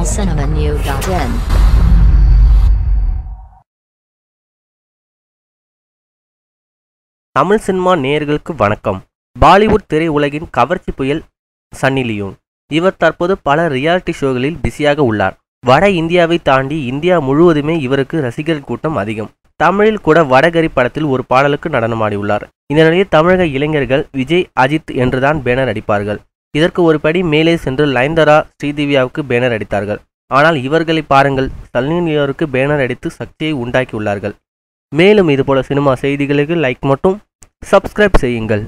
tamilcinemanew.in. Tamil cinema நேயர்களுக்கு வணக்கம். பாலிவுட் திரையுலகின் கவர்ச்சி புயல் சன்னி லியோன். இவர் தற்போது பல ரியாலிட்டி ஷோகளில் பிஸியாக உள்ளார். வட இந்தியாவை தாண்டி இந்தியா முழுவதுமே இவருக்கு ரசிகர் கூட்டம் அதிகம். தமிழில் கூட வடகரி படத்தில் ஒரு பாடலுக்கு நடனமாடியுள்ளார். இந்த நிலையில் தமிழக இளைஞர்கள் விஜய், அஜித் என்றுதான் பேனர் அடிப்பார்கள். இதற்கு ஒரு படி மேலே சென்று நயன்தாரா, ஸ்ரீதிவ்யாவுக்கு பேனர் அடித்தார்கள். ஆனால் இவர்களை பாருங்கள், சன்னி லியோனுக்கு பேனர் அடித்து சக்தியை உண்டாக்கியுள்ளார்கள். மேலும் இதுபோல சினிமா செய்திகளுக்கு லைக் மட்டும் சப்ஸ்கிரைப் செய்யுங்கள்.